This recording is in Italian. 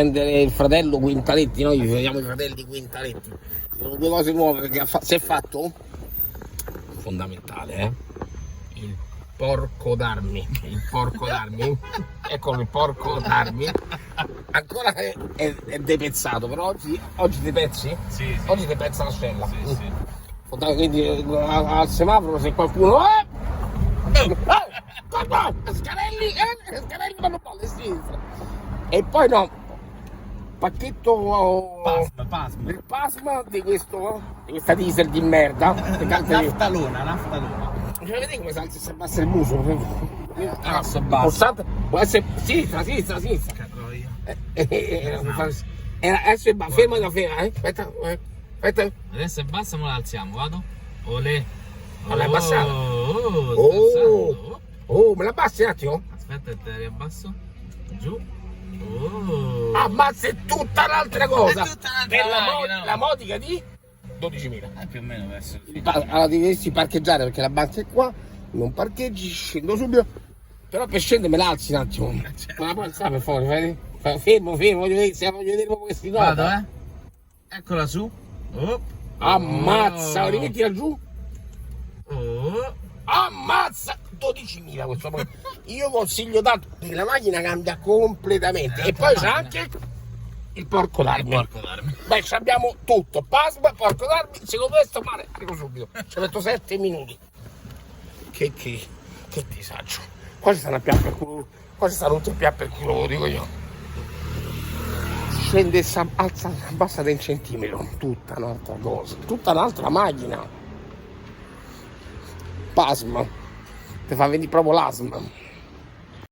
Prendere il fratello Quintaletti, noi ci vediamo i fratelli Quintaletti. Sono due cose nuove perché si è fatto fondamentale, il porco d'armi. Il porco d'armi. Eccolo il porco d'armi. Ancora è depezzato, però oggi ti pezzi? Sì. Oggi ti pezza la scella. Sì. Quindi al semaforo se qualcuno scarelli vanno palle a sinistra. E poi no, pacchetto Pasma. il pasma di questa diesel di merda. Naftalona. Cioè, vedete come si abbassa il muso? Adesso è basso. Può essere sinistra. Adesso è basso, ferma. Aspetta. Adesso è bassa, ma la alziamo, vado. Olè. Ma l'hai abbassata? Me la abbassi un attimo? Aspetta, te la riabbasso. Giù. Ammazza, è tutta un'altra cosa. È tutta un'altra Per macchina. la modica di 12.000. Più o meno verso. Allora dovresti parcheggiare perché la banca è qua. Non parcheggi, scendo subito. Però per scendere me la alzi un attimo. Ma la puoi alzare per favore? Fermo, voglio vedere proprio questi nomi. Vado, Eccola su. Ammazza, rimettila giù. Oh. Ammazza, 12.000 questo. Io consiglio tanto perché la macchina cambia completamente. E poi c'è anche il porco d'armi. Beh, ci abbiamo tutto. Pasma, porco d'armi. Secondo me sto male, arrivo subito. Ci metto 7 minuti. Che disagio. Qua ci stanno a più per culo. Qua ci stanno tutti a più per culo, lo dico io. Scende, alza, abbassa di un centimetro. Tutta un'altra cosa. Tutta un'altra macchina. Pasma. Ti fa venire proprio l'asma.